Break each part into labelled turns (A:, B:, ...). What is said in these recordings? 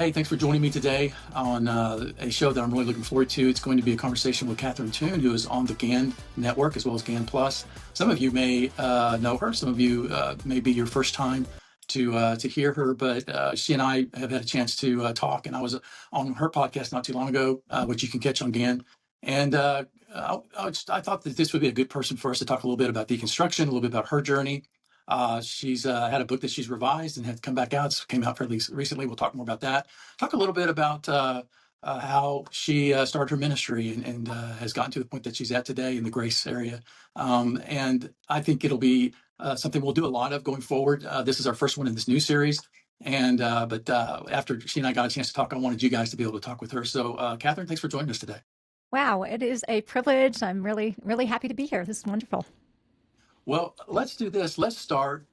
A: Hey, thanks for joining me today on a show that I'm really looking forward to. It's going to be a conversation with Catherine Toon, who is on the GAN network as well as GAN Plus. Some of you may know her. Some of you may be your first time to hear her, but she and I have had a chance to talk, and I was on her podcast not too long ago, which you can catch on GAN. And I thought that this would be a good person for us to talk a little bit about deconstruction, a little bit about her journey. She's had a book that she's revised and had come back out. It came out fairly recently. We'll talk more about that. Talk a little bit about how she started her ministry and has gotten to the point that she's at today in the grace area. And I think it'll be something we'll do a lot of going forward. This is our first one in this new series. And but after she and I got a chance to talk, I wanted you guys to be able to talk with her. So Catherine, thanks for joining us today.
B: Wow, it is a privilege. I'm really, really happy to be here. This is wonderful.
A: Well, let's do this. Let's start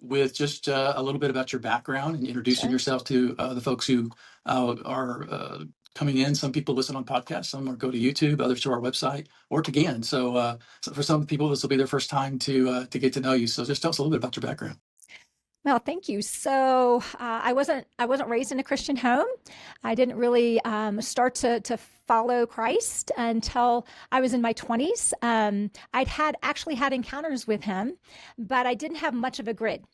A: with just a little bit about your background and introducing
B: Sure.
A: yourself to the folks who are coming in. Some people listen on podcasts, some are go to YouTube, others to our website or to GAN. So for some people, this will be their first time to get to know you. So just tell us a little bit about your background.
B: Well, thank you. So I wasn't raised in a Christian home. I didn't really start to follow Christ until I was in my 20s. I'd actually had encounters with him, but I didn't have much of a grid.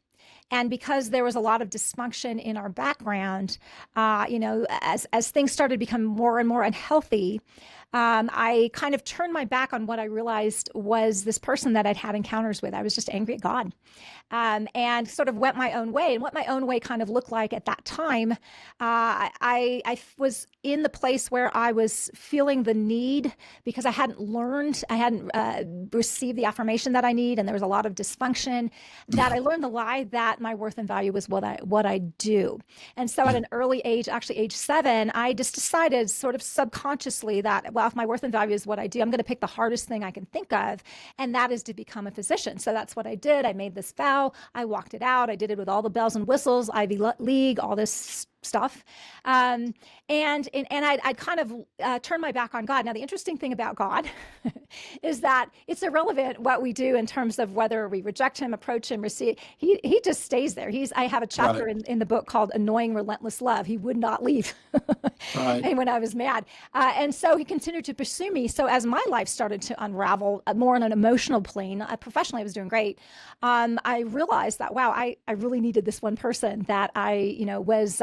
B: And because there was a lot of dysfunction in our background, as things started to become more and more unhealthy, I kind of turned my back on what I realized was this person that I'd had encounters with. I was just angry at God, and sort of went my own way. And what my own way kind of looked like at that time, I was in the place where I was feeling the need because I hadn't received the affirmation that I need, and there was a lot of dysfunction. That I learned the lie that my worth and value was what I do. And so at an early age, actually age 7, I just decided sort of subconsciously that, well, if my worth and value is what I do, I'm going to pick the hardest thing I can think of, and that is to become a physician. So that's what I did. I made this vow. I walked it out. I did it with all the bells and whistles, Ivy League, all this stuff. And I'd kind of turned my back on God. Now, the interesting thing about God is that it's irrelevant what we do in terms of whether we reject him, approach him, receive. He just stays there. I have a chapter
A: Right.
B: in the book called Annoying Relentless Love. He would not leave.
A: Right.
B: And when I was mad. And so he continued to pursue me. So as my life started to unravel more on an emotional plane, professionally, I was doing great. I realized that, wow, I really needed this one person that I, was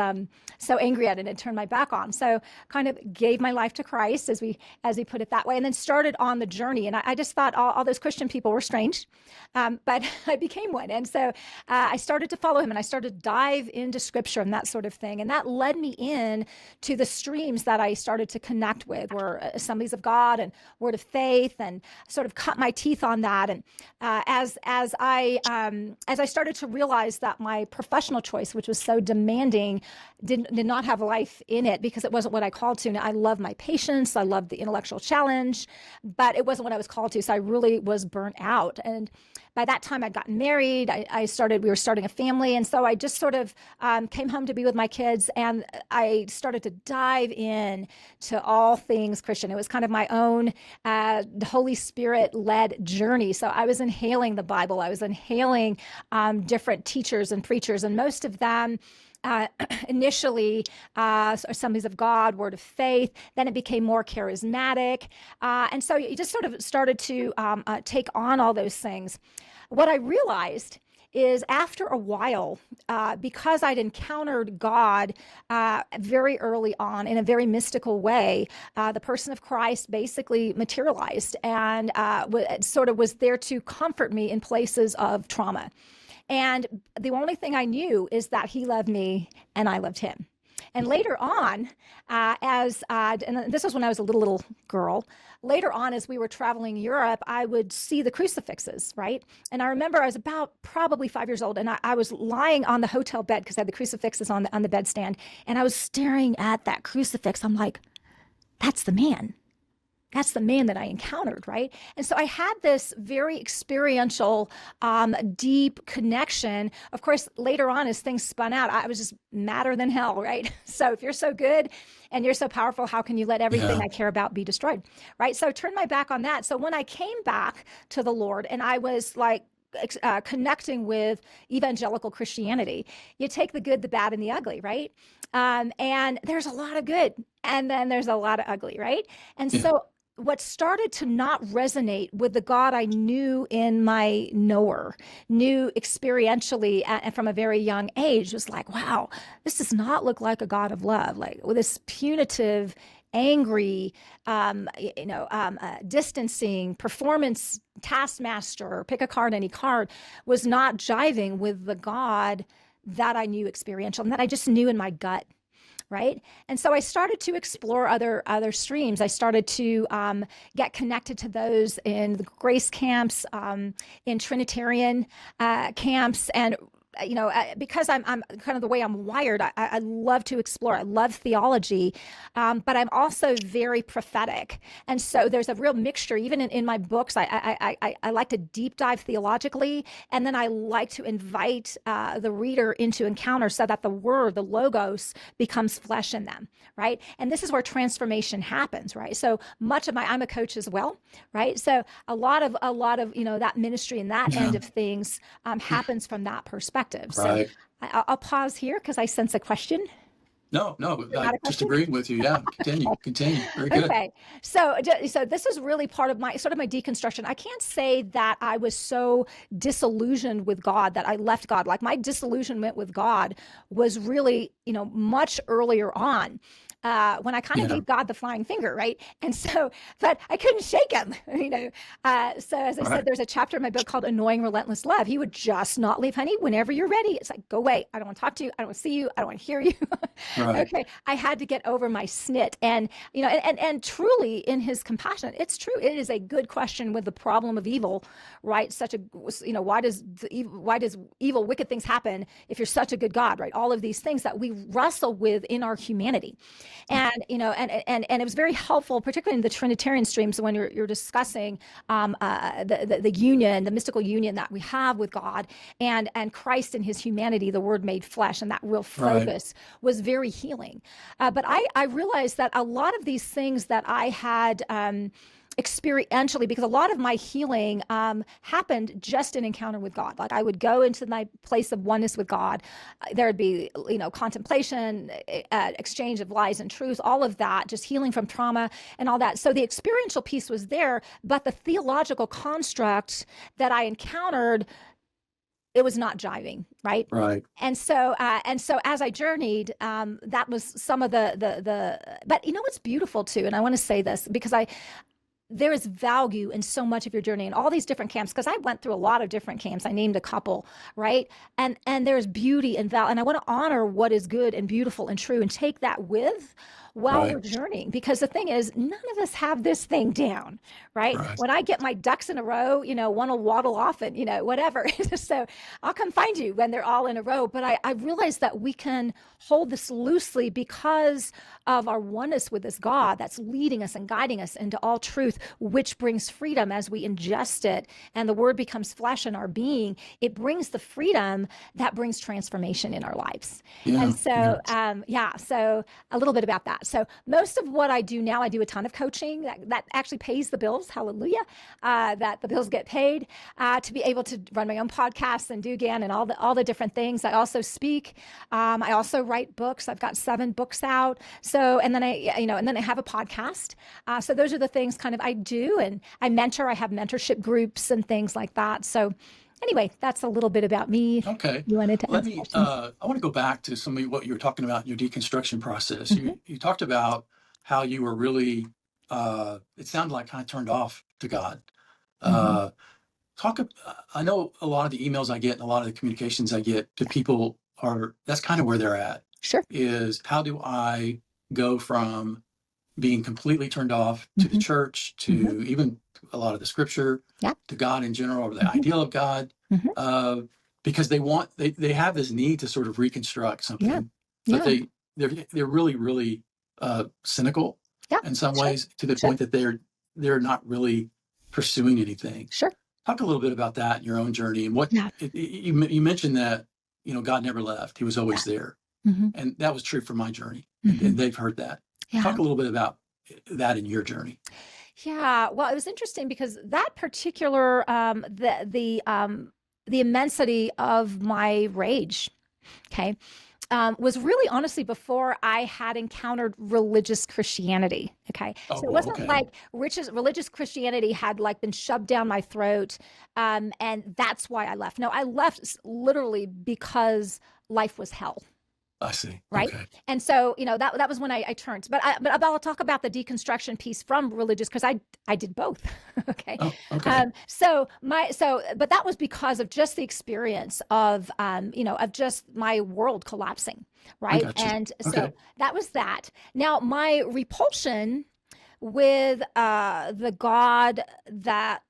B: so angry at it and turned my back on. So kind of gave my life to Christ, as we put it that way, and then started on the journey. And I just thought all those Christian people were strange, but I became one. And so I started to follow him, and I started to dive into scripture and that sort of thing. And that led me in to the streams that I started to connect with, were Assemblies of God and Word of Faith, and sort of cut my teeth on that. And as I started to realize that my professional choice, which was so demanding, did not have life in it because it wasn't what I called to. Now, I love my patients. I love the intellectual challenge, but it wasn't what I was called to. So I really was burnt out. And by that time, I'd gotten married. We were starting a family. And so I just sort of came home to be with my kids, and I started to dive in to all things Christian. It was kind of my own Holy Spirit-led journey. So I was inhaling the Bible. I was inhaling different teachers and preachers, and most of them initially Assemblies of God, Word of Faith. Then it became more charismatic. And so you just sort of started to take on all those things. What I realized is after a while, because I'd encountered God very early on in a very mystical way, the person of Christ basically materialized and sort of was there to comfort me in places of trauma. And the only thing I knew is that he loved me and I loved him. And later on, and this was when I was a little girl, later on as we were traveling Europe, I would see the crucifixes, right? And I remember I was about probably 5 years old, and I was lying on the hotel bed because I had the crucifixes on the bedstand, and I was staring at that crucifix. I'm like, that's the man. That's the man that I encountered, right? And so I had this very experiential, deep connection. Of course, later on, as things spun out, I was just madder than hell, right? So if you're so good and you're so powerful, how can you let everything
A: Yeah.
B: I care about be destroyed, right? So I turned my back on that. So when I came back to the Lord, and I was like, connecting with evangelical Christianity. You take the good, the bad, and the ugly, right? And there's a lot of good, and then there's a lot of ugly, right? And
A: Yeah.
B: so what started to not resonate with the God I knew in my knower, knew experientially and from a very young age, was like, wow, this does not look like a God of love. Like with this punitive, angry, distancing, performance taskmaster, pick a card, any card, was not jiving with the God that I knew experiential and that I just knew in my gut. Right. And so I started to explore other streams. I started to get connected to those in the grace camps, in Trinitarian camps, and because I'm kind of the way I'm wired, I love to explore. I love theology, but I'm also very prophetic. And so there's a real mixture, even in my books. I like to deep dive theologically, and then I like to invite the reader into encounter so that the word, the logos, becomes flesh in them, right? And this is where transformation happens, right? So much of I'm a coach as well, right? So a lot of that ministry and that
A: Yeah.
B: end of things happens from that perspective. So
A: Right.
B: I'll pause here because I sense a question.
A: No,
B: Not
A: I
B: a
A: just
B: question?
A: agreeing with you. Yeah. Continue. Very good.
B: Okay. So this is really part of my deconstruction. I can't say that I was so disillusioned with God that I left God. Like my disillusionment with God was really, much earlier on. When I kind of
A: Yeah.
B: gave God the flying finger, right? And so, but I couldn't shake him, So as I said,
A: Right.
B: there's a chapter in my book called Annoying Relentless Love. He would just not leave, honey, whenever you're ready. It's like, go away. I don't want to talk to you. I don't want to see you. I don't want to hear you.
A: Right.
B: Okay. I had to get over my snit. And, and truly in his compassion, it's true. It is a good question with the problem of evil, right? Why does evil, wicked things happen if you're such a good God, right? All of these things that we wrestle with in our humanity. And, and it was very helpful, particularly in the Trinitarian streams when you're discussing the union, the mystical union that we have with God and Christ in his humanity, the word made flesh, and that real
A: Right.
B: focus was very healing. But I realized that a lot of these things that I had experientially, because a lot of my healing happened just in encounter with God. Like I would go into my place of oneness with God. There would be, contemplation, exchange of lies and truths, all of that, just healing from trauma and all that. So the experiential piece was there, but the theological construct that I encountered, it was not jiving, right?
A: Right.
B: And so as I journeyed, that was some of but what's beautiful too, and I want to say this because there is value in so much of your journey and all these different camps, because I went through a lot of different camps. I named a couple, right? And there's beauty and value, and I want to honor what is good and beautiful and true and take that with while
A: Right.
B: we're journeying. Because the thing is, none of us have this thing down, right?
A: Right.
B: When I get my ducks in a row, one will waddle off and, whatever. So I'll come find you when they're all in a row. But I realize that we can hold this loosely because of our oneness with this God that's leading us and guiding us into all truth, which brings freedom as we ingest it and the word becomes flesh in our being. It brings the freedom that brings transformation in our lives.
A: Yeah.
B: And so,
A: Yeah.
B: so a little bit about that. So most of what I do now, I do a ton of coaching that actually pays the bills. Hallelujah. That the bills get paid to be able to run my own podcasts and do GAN and all the different things. I also speak. I also write books. I've got 7 books out. So, and then I have a podcast. So those are the things kind of I do, and I mentor. I have mentorship groups and things like that. So anyway, that's a little bit about me.
A: Okay.
B: You wanted to
A: Let
B: ask
A: me,
B: questions?
A: I want to go back to some of what you were talking about in your deconstruction process.
B: Mhm.
A: You talked about how you were really, it sounded like kind of turned off to God.
B: Mhm.
A: Uh, I know a lot of the emails I get and a lot of the communications I get to people that's kind of where they're at,
B: Sure.
A: is how do I go from being completely turned off to the
B: Mhm.
A: church,
B: Mhm.
A: to even a lot of the scripture,
B: Yeah.
A: to God in general, or the
B: Mhm.
A: ideal of God,
B: Mhm.
A: uh, because they have this need to sort of reconstruct
B: Yeah.
A: something, but
B: Yeah.
A: they're really, really cynical
B: Yeah.
A: in some
B: Sure.
A: ways, to the
B: Sure.
A: point that they're not really pursuing anything.
B: Sure.
A: Talk a little bit about that in your own journey, and what
B: Yeah.
A: you mentioned that God never left; He was
B: Yeah.
A: always there,
B: Mhm.
A: and that was true for my journey, and
B: Mhm.
A: they've heard that.
B: Yeah.
A: Talk a little bit about that in your journey.
B: Yeah. Well, it was interesting because that particular the immensity of my rage, okay, was really honestly before I had encountered religious Christianity. Okay. So it
A: Oh,
B: wasn't
A: okay.
B: like religious Christianity had like been shoved down my throat. And that's why I left. No, I left literally because life was hell.
A: I see.
B: Right.
A: Okay.
B: And so, that was when I turned, but I'll talk about the deconstruction piece from religious, because I did both. Okay.
A: Oh, okay.
B: But that was because of just the experience of just my world collapsing.
A: I
B: Right.
A: got you.
B: And so
A: Okay.
B: that was that. Now, my repulsion with the God that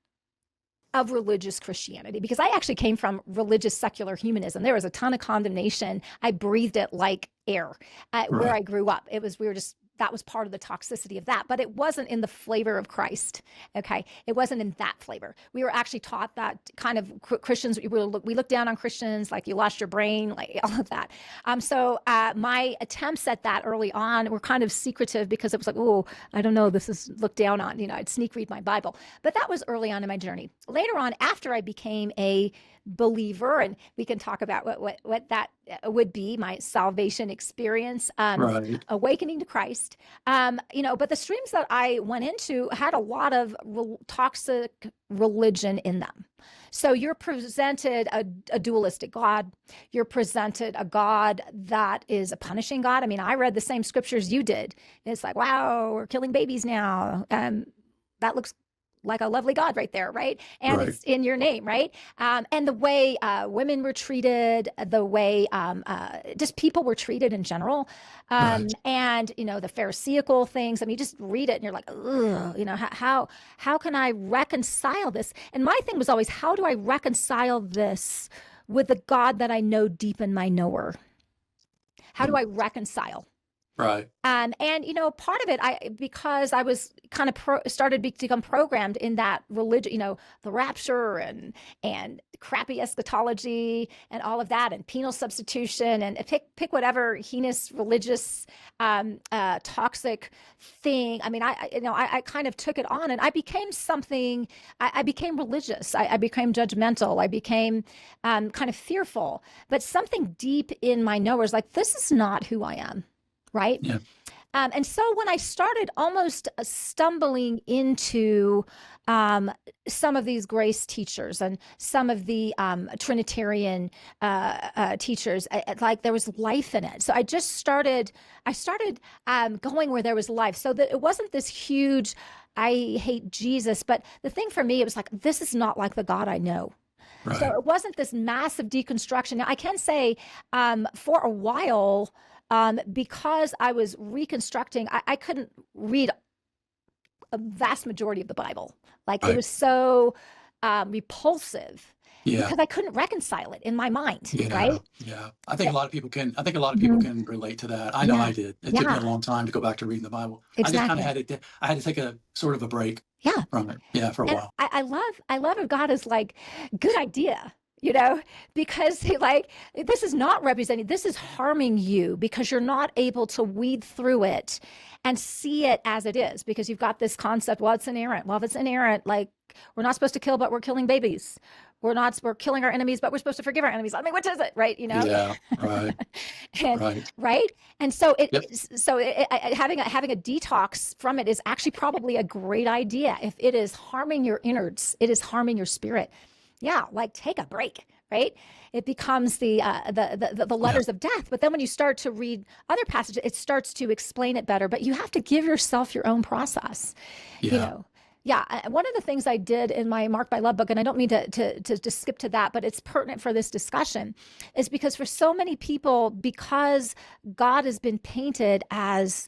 B: of religious Christianity, because I actually came from religious secular humanism. There was a ton of condemnation. I breathed it like air where
A: Right.
B: I grew up. We were just, that was part of the toxicity of that, but it wasn't in the flavor of Christ. Okay. It wasn't in that flavor. We were actually taught that kind of Christians, we look down on Christians, like you lost your brain, like all of that. So my attempts at that early on were kind of secretive, because it was like, oh, I don't know, this is looked down on, I'd sneak read my Bible. But that was early on in my journey. Later on, after I became a believer, and we can talk about what that would be, my salvation experience,
A: Right.
B: awakening to Christ. But the streams that I went into had a lot of toxic religion in them. So you're presented a dualistic God. You're presented a God that is a punishing God. I mean, I read the same scriptures you did. It's like, wow, we're killing babies now. That looks like a lovely God right there, right? And
A: Right.
B: it's in your name, right? And the way women were treated, the way just people were treated in general,
A: Right.
B: and the Pharisaical things. I mean, you just read it and you're like, ugh, how can I reconcile this? And my thing was always, how do I reconcile this with the God that I know deep in my knower? How do
A: Mm.
B: I reconcile?
A: Right.
B: And part of it, because I was kind of started to become programmed in that religion, the rapture and crappy eschatology and all of that, and penal substitution, and pick whatever heinous religious toxic thing. I mean, I kind of took it on, and I became something. I became religious. I became judgmental. I became kind of fearful. But something deep in my knower is like, this is not who I am. Right.
A: Yeah.
B: And so when I started almost stumbling into some of these grace teachers and some of the Trinitarian teachers, like there was life in it. So I started going where there was life, so that it wasn't this huge, I hate Jesus. But the thing for me, it was like, this is not like the God I know. So
A: Right.
B: it wasn't this massive deconstruction. Now, I can say for a while, because I was reconstructing, I couldn't read a vast majority of the Bible. Like, it
A: Right.
B: was so repulsive,
A: Yeah.
B: because I couldn't reconcile it in my mind,
A: Yeah.
B: right?
A: Yeah. I think
B: Eh,
A: a lot of people can. I think a lot of people
B: mhm.
A: can relate to that. I know
B: Yeah,
A: I did. It took me a
B: yeah,
A: long time to go back to reading the Bible. I just kind of
B: exactly.
A: had it. I had to take a sort of a break
B: Yeah.
A: from it. Yeah, for a
B: And
A: while.
B: I love if God is like, good idea, because this is not representing, this is harming you, because you're not able to weed through it and see it as it is, because you've got this concept, well, it's inerrant. Well, if it's inerrant, like, we're not supposed to kill, but we're killing babies. We're killing our enemies, but we're supposed to forgive our enemies. I mean, what is it, right?
A: Yeah. Right.
B: And
A: Right.
B: right. And so
A: Yep.
B: having a detox from it is actually probably a great idea. If it is harming your innards, it is harming your spirit. Yeah, like, take a break, right? It becomes the
A: Yeah.
B: letters of death. But then when you start to read other passages, it starts to explain it better. But you have to give yourself your own process, you
A: Yeah.
B: know. Yeah, one of the things I did in my Mark by Love book, and I don't mean to skip to that, but it's pertinent for this discussion, is because for so many people, because God has been painted as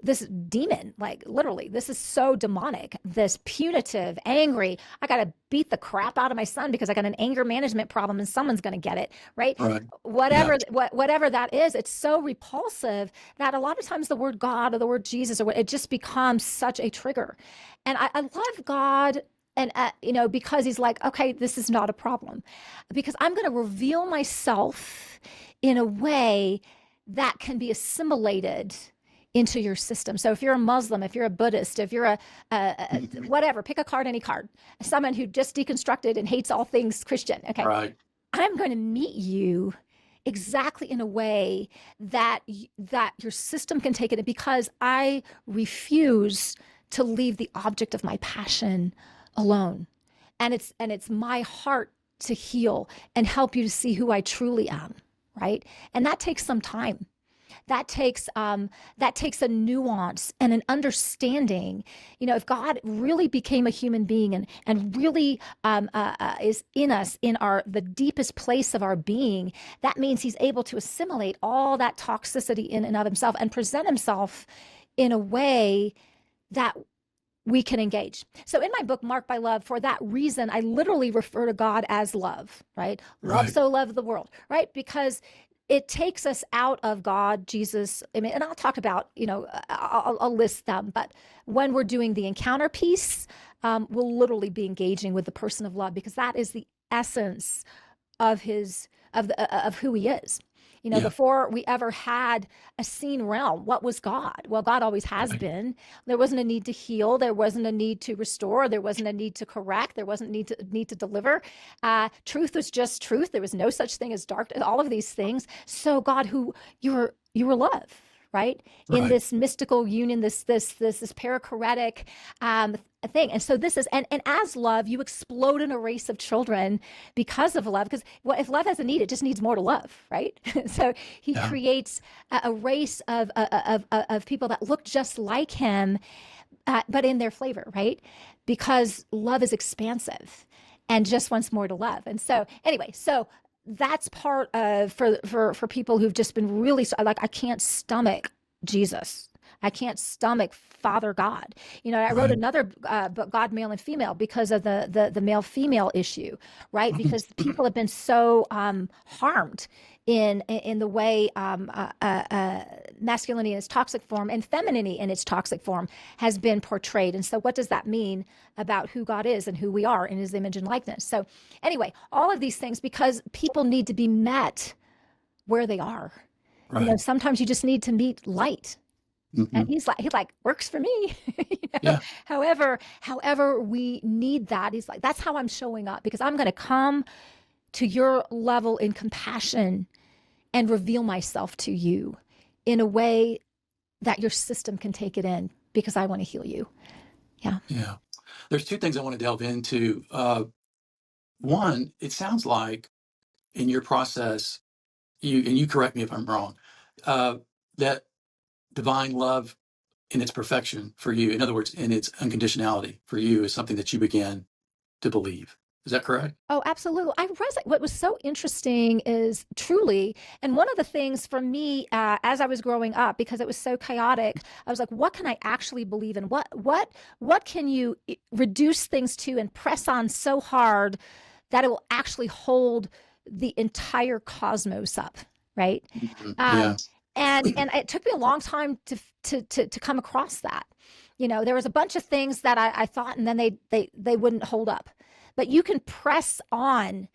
B: this demon, like, literally, this is so demonic, this punitive, angry, I got to beat the crap out of my son because I got an anger management problem and someone's going to get it, right?
A: Right. Yeah.
B: Whatever that is, it's so repulsive that a lot of times the word God or the word Jesus or what, it just becomes such a trigger. And I love God. And, because he's like, okay, this is not a problem, because I'm going to reveal myself in a way that can be assimilated into your system. So if you're a Muslim, if you're a Buddhist, if you're
A: Mhm.
B: whatever, pick a card, any card, someone who just deconstructed and hates all things Christian. Okay.
A: Right.
B: I'm going to meet you exactly in a way that that your system can take it, because I refuse to leave the object of my passion alone. And it's my heart to heal and help you to see who I truly am, right? And that takes some time. That takes a nuance and an understanding. If God really became a human being and really is in us, in the deepest place of our being, that means he's able to assimilate all that toxicity in and of himself and present himself in a way that we can engage. So in my book, Marked by Love, for that reason, I literally refer to God as love, right? Love
A: Right.
B: so loved the world, right? Because it takes us out of God, Jesus. I mean, and I'll talk about, I'll list them, but when we're doing the encounter piece, we'll literally be engaging with the person of love, because that is the essence of of who he is.
A: Yeah.
B: Before we ever had a seen realm, what was God? Well, God always has
A: Right.
B: been. There wasn't a need to heal. There wasn't a need to restore. There wasn't a need to correct. There wasn't need to deliver. Truth was just truth. There was no such thing as dark. All of these things. So God, who you were love, right? In
A: Right.
B: this mystical union, this perichoretic thing. And so this is, and as love, you explode in a race of children because of love. Because if love has a need, it just needs more to love, right? So he
A: Yeah.
B: creates a race of people that look just like him, but in their flavor, right? Because love is expansive and just wants more to love. And so anyway, so that's part of for people who've just been really like, I can't stomach Jesus. I can't stomach Father God. I wrote
A: Right.
B: another book, God, Male and Female, because of the male female issue, right? Because people have been so harmed in the way masculinity in its toxic form and femininity in its toxic form has been portrayed. And so, what does that mean about who God is and who we are in His image and likeness? So, anyway, all of these things, because people need to be met where they are.
A: Right.
B: Sometimes you just need to meet light.
A: Hmm.
B: And he's like works for me.
A: Yeah.
B: However we need that. He's like, that's how I'm showing up, because I'm going to come to your level in compassion and reveal myself to you in a way that your system can take it in, because I want to heal you. Yeah.
A: Yeah. There's two things I want to delve into. One, it sounds like in your process, you correct me if I'm wrong, that divine love in its perfection for you, in other words, in its unconditionality for you, is something that you began to believe. Is that correct?
B: Oh, absolutely. What was so interesting is truly, and one of the things for me, as I was growing up, because it was so chaotic, I was like, what can I actually believe in? What can you reduce things to and press on so hard that it will actually hold the entire cosmos up, right?
A: Mhm.
B: Um,
A: Yeah.
B: and it took me a long time to come across that. There was a bunch of things that I thought, and then they wouldn't hold up. But you can press on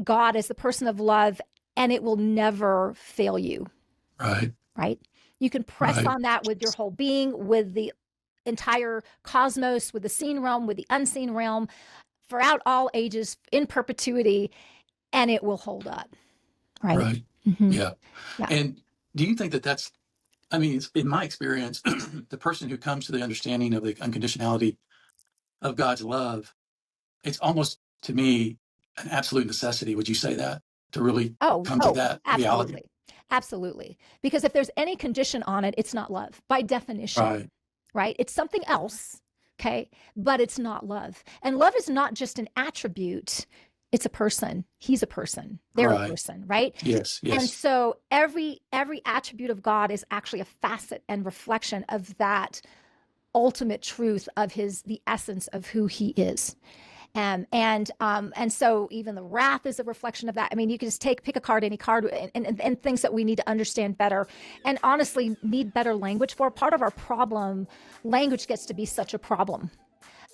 B: God as the person of love, and it will never fail you,
A: Right.
B: right? You can press
A: Right.
B: on that with your whole being, with the entire cosmos, with the seen realm, with the unseen realm, throughout all ages, in perpetuity, and it will hold up, right?
A: Right.
B: Mm-hmm.
A: Yeah.
B: Yeah.
A: And do you think that that's, I mean, in my experience, the person who comes to the understanding of the unconditionality of God's love, it's almost to me an absolute necessity. Would you say that, to really come to
B: Oh,
A: that reality?
B: absolutely. Absolutely. Because if there's any condition on it, it's not love by definition,
A: Right.
B: right? It's something else, okay? But it's not love. And love is not just an attribute, it's a person. He's a person. They're a
A: Right.
B: person, right?
A: Yes.
B: And
A: Yes.
B: so every attribute of God is actually a facet and reflection of that ultimate truth of the essence of who he is. And so even the wrath is a reflection of that. I mean, you can just pick a card, any card, and things that we need to understand better, and honestly need better language for. Part of our problem, language gets to be such a problem,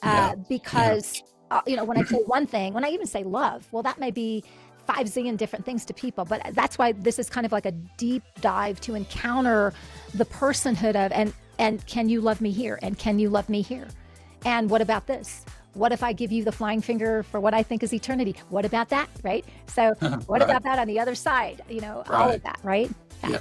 A: Yeah. Yeah.
B: because when I say one thing, when I even say love, well, that may be 5 zillion different things to people. But that's why this is kind of like a deep dive to encounter the personhood of, and can you love me here, and can you love me here, and what about this? What if I give you the flying finger for what I think is eternity? What about that, right? So what
A: Right.
B: about that on the other side? All
A: Right.
B: of that, right? Yeah.
A: Yeah.